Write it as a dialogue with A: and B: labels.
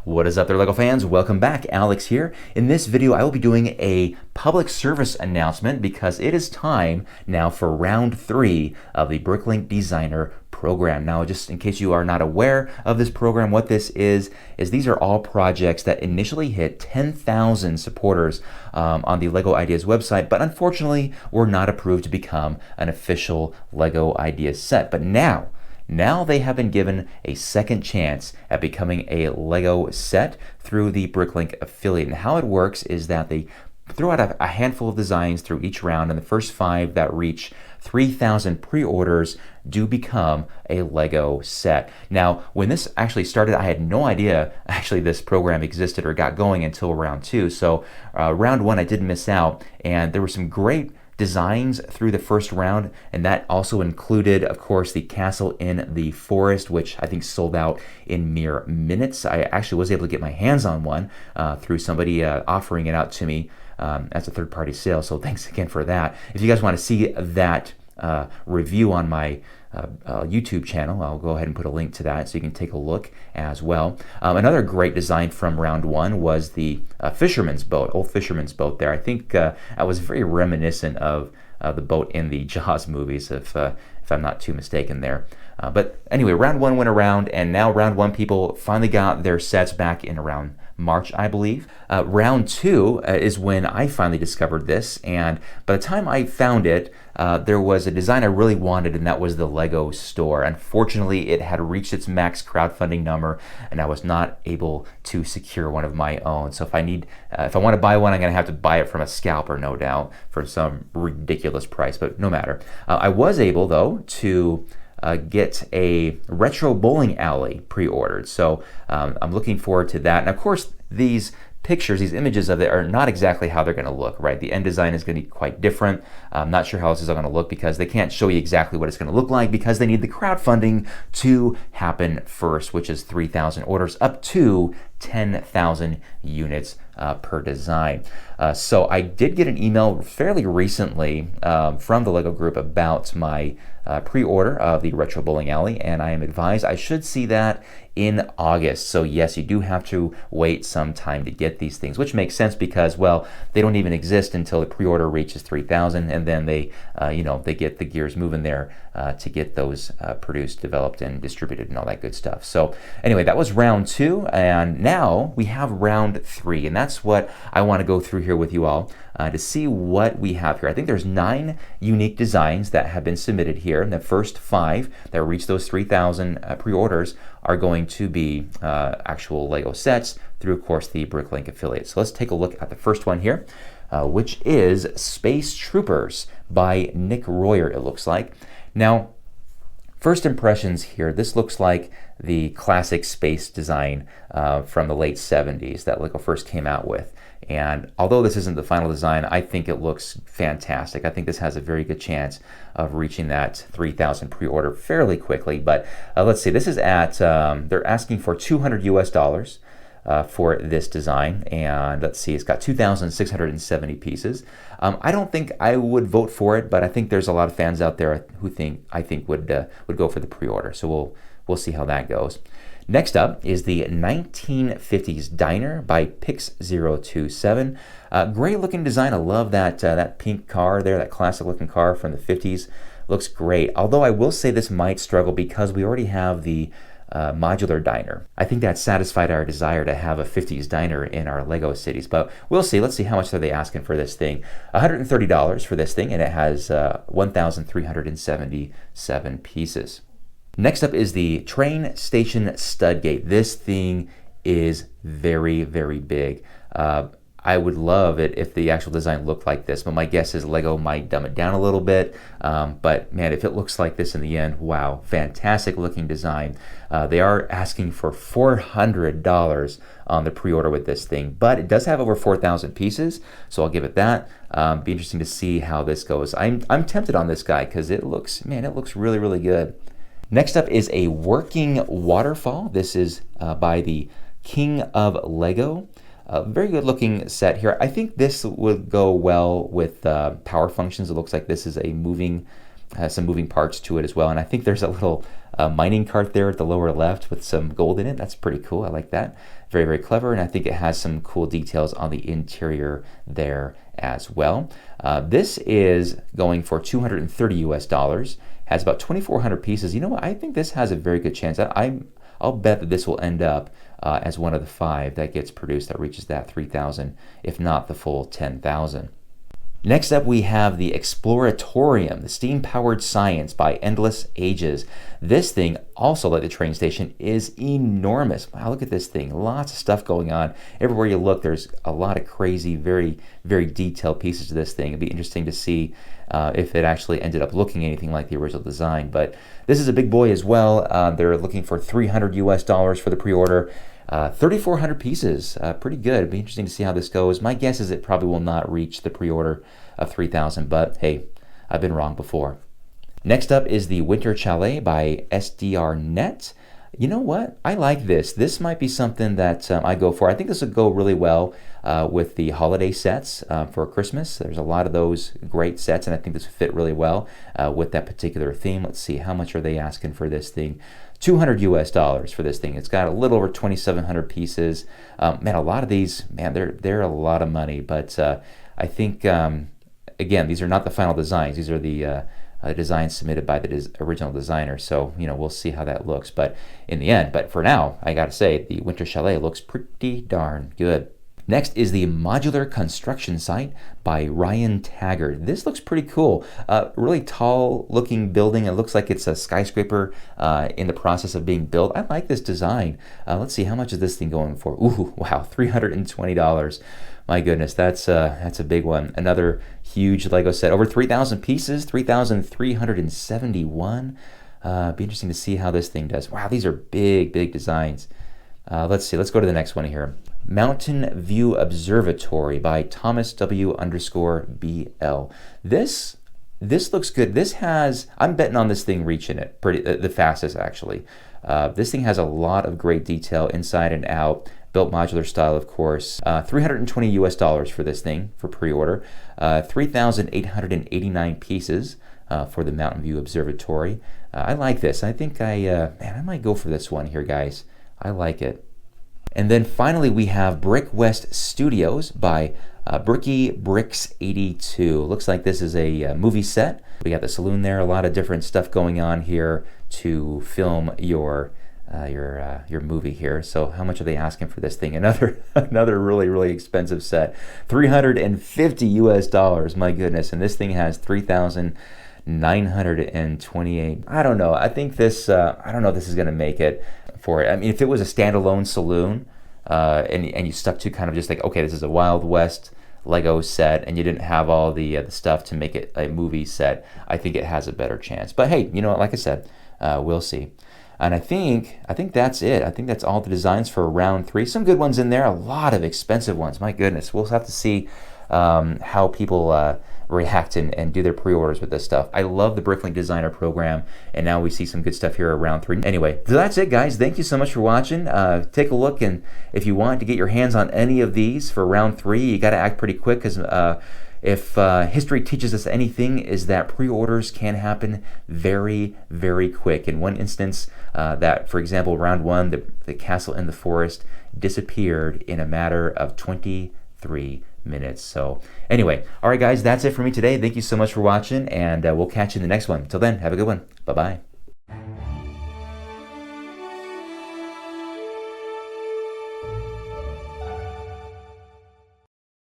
A: What is up there, LEGO fans? Welcome back. Alex here. In this video, I will be doing a public service announcement because it is time now for round 3 of the Bricklink Designer program. Now, just in case you are not aware of this program, what this is these are all projects that initially hit 10,000 supporters on the LEGO Ideas website, but unfortunately were not approved to become an official LEGO Ideas set. But now they have been given a second chance at becoming a LEGO set through the Bricklink affiliate. And how it works is that they throw out a handful of designs through each round, and the first 5 that reach 3,000 pre-orders do become a LEGO set. Now, when this actually started, I had no idea actually this program existed or got going until round 2. So round 1 I did miss out, and there were some great designs through the first round, and that also included, of course, the castle in the forest, which I think sold out in mere minutes. I actually was able to get my hands on one through somebody offering it out to me as a third-party sale, so thanks again for that. If you guys want to see that review on my YouTube channel, I'll go ahead and put a link to that so you can take a look as well. Another great design from round 1 was the fisherman's boat, old fisherman's boat there. I think I was very reminiscent of the boat in the Jaws movies, if I'm not too mistaken there. But anyway, round 1 went around, and now round 1 people finally got their sets back in around March, I believe. Round 2 is when I finally discovered this, and by the time I found it, there was a design I really wanted, and that was the LEGO store. Unfortunately, it had reached its max crowdfunding number, and I was not able to secure one of my own. So if I want to buy one, I'm going to have to buy it from a scalper, no doubt, for some ridiculous price, but no matter. I was able, though, to get a retro bowling alley pre-ordered. So I'm looking forward to that. And of course, these pictures, these images of it are not exactly how they're going to look, right? The end design is going to be quite different. I'm not sure how this is going to look because they can't show you exactly what it's going to look like because they need the crowdfunding to happen first, which is 3,000 orders up to 10,000 units per design. So I did get an email fairly recently from the LEGO group about my pre-order of the Retro Bowling Alley, and I am advised I should see that in August. So yes, you do have to wait some time to get these things, which makes sense because, well, they don't even exist until the pre-order reaches 3,000, and then they get the gears moving there to get those produced, developed, and distributed, and all that good stuff. So anyway, that was round 2, and now we have round 3, and that's what I want to go through here with you all to see what we have here. I think there's 9 unique designs that have been submitted here, and the first 5 that reach those 3,000 pre-orders are going to be actual LEGO sets through, of course, the Bricklink affiliate. So let's take a look at the first one here, which is Space Troopers by Nick Royer, it looks like. Now, first impressions here, this looks like the classic space design from the late 70s that LEGO first came out with. And although this isn't the final design, I think it looks fantastic. I think this has a very good chance of reaching that 3,000 pre-order fairly quickly. But let's see, this is at, they're asking for $200 US for this design. And let's see, it's got 2,670 pieces. I don't think I would vote for it, but I think there's a lot of fans out there who I think would go for the pre-order. So we'll see how that goes. Next up is the 1950s Diner by Pix027. Great looking design. I love that pink car there, that classic looking car from the 50s. Looks great. Although I will say this might struggle because we already have the modular diner. I think that satisfied our desire to have a 50s diner in our LEGO cities, but we'll see. Let's see how much are they asking for this thing. $130 for this thing, and it has 1,377 pieces. Next up is the Train Station Stud Gate. This thing is very, very big. I would love it if the actual design looked like this, but my guess is LEGO might dumb it down a little bit. But man, if it looks like this in the end, wow, fantastic looking design. They are asking for $400 on the pre-order with this thing, but it does have over 4,000 pieces, so I'll give it that. Be interesting to see how this goes. I'm tempted on this guy because it looks really, really good. Next up is a working waterfall. This is by the King of Lego. Very good looking set here. I think this would go well with power functions. It looks like this is a moving has some moving parts to it as well. And I think there's a little mining cart there at the lower left with some gold in it. That's pretty cool. I like that. Very, very clever. And I think it has some cool details on the interior there as well. This is going for $230 US. Has about 2,400 pieces. You know what? I think this has a very good chance. I'll bet that this will end up as one of the 5 that gets produced that reaches that 3,000, if not the full 10,000. Next up, we have the Exploratorium, the steam-powered science by Endless Ages. This thing, also like the train station, is enormous. Wow, look at this thing. Lots of stuff going on. Everywhere you look, there's a lot of crazy, very, very detailed pieces to this thing. It'd be interesting to see if it actually ended up looking anything like the original design. But this is a big boy as well. They're looking for $300 US for the pre-order. 3,400 pieces, pretty good. It'd be interesting to see how this goes. My guess is it probably will not reach the pre-order of 3,000, but hey, I've been wrong before. Next up is the Winter Chalet by SDRnet. You know what? I like this. This might be something that I go for. I think this would go really well with the holiday sets for Christmas. There's a lot of those great sets, and I think this would fit really well with that particular theme. Let's see, how much are they asking for this thing? $200 US for this thing. It's got a little over 2,700 pieces. Man, a lot of these, man, they're a lot of money. But I think, again, these are not the final designs. These are the designs submitted by the original designer. So, you know, we'll see how that looks. But in the end, but for now, I got to say, the Winter Chalet looks pretty darn good. Next is the Modular Construction Site by Ryan Taggart. This looks pretty cool. Really tall looking building. It looks like it's a skyscraper in the process of being built. I like this design. Let's see, how much is this thing going for? Ooh, wow, $320. My goodness, that's a big one. Another huge Lego set, over 3,000 pieces, 3,371. Be interesting to see how this thing does. Wow, these are big, big designs. Let's see, let's go to the next one here. Mountain View Observatory by Thomas W_BL. This looks good. This has, I'm betting on this thing reaching it pretty the fastest actually. This thing has a lot of great detail inside and out. Built modular style, of course. $320 US for this thing for pre-order. 3,889 pieces for the Mountain View Observatory. I like this. I think man, I might go for this one here, guys. I like it. And then finally, we have Brick West Studios by Bricky Bricks 82. Looks like this is a movie set. We got the saloon there, a lot of different stuff going on here to film your movie here. So how much are they asking for this thing? Another really, really expensive set. $350 US. My goodness. And this thing has 3,928. I don't know. I think this, I don't know if this is going to make it for it. I mean, if it was a standalone saloon and you stuck to kind of just like, okay, this is a Wild West Lego set and you didn't have all the stuff to make it a movie set, I think it has a better chance. But hey, you know what, like I said, we'll see. And I think that's it. I think that's all the designs for round 3. Some good ones in there, a lot of expensive ones. My goodness, we'll have to see how people react and do their pre-orders with this stuff. I love the Bricklink Designer program, and now we see some good stuff here at round 3. Anyway, so that's it, guys. Thank you so much for watching. Take a look, and if you want to get your hands on any of these for round 3, you got to act pretty quick, because if history teaches us anything, is that pre-orders can happen very, very quick. In one instance, that, for example, round 1, the castle in the forest disappeared in a matter of 23 minutes. So anyway, all right, guys, that's it for me today. Thank you so much for watching, and we'll catch you in the next one. Till then, have a good one. Bye-bye.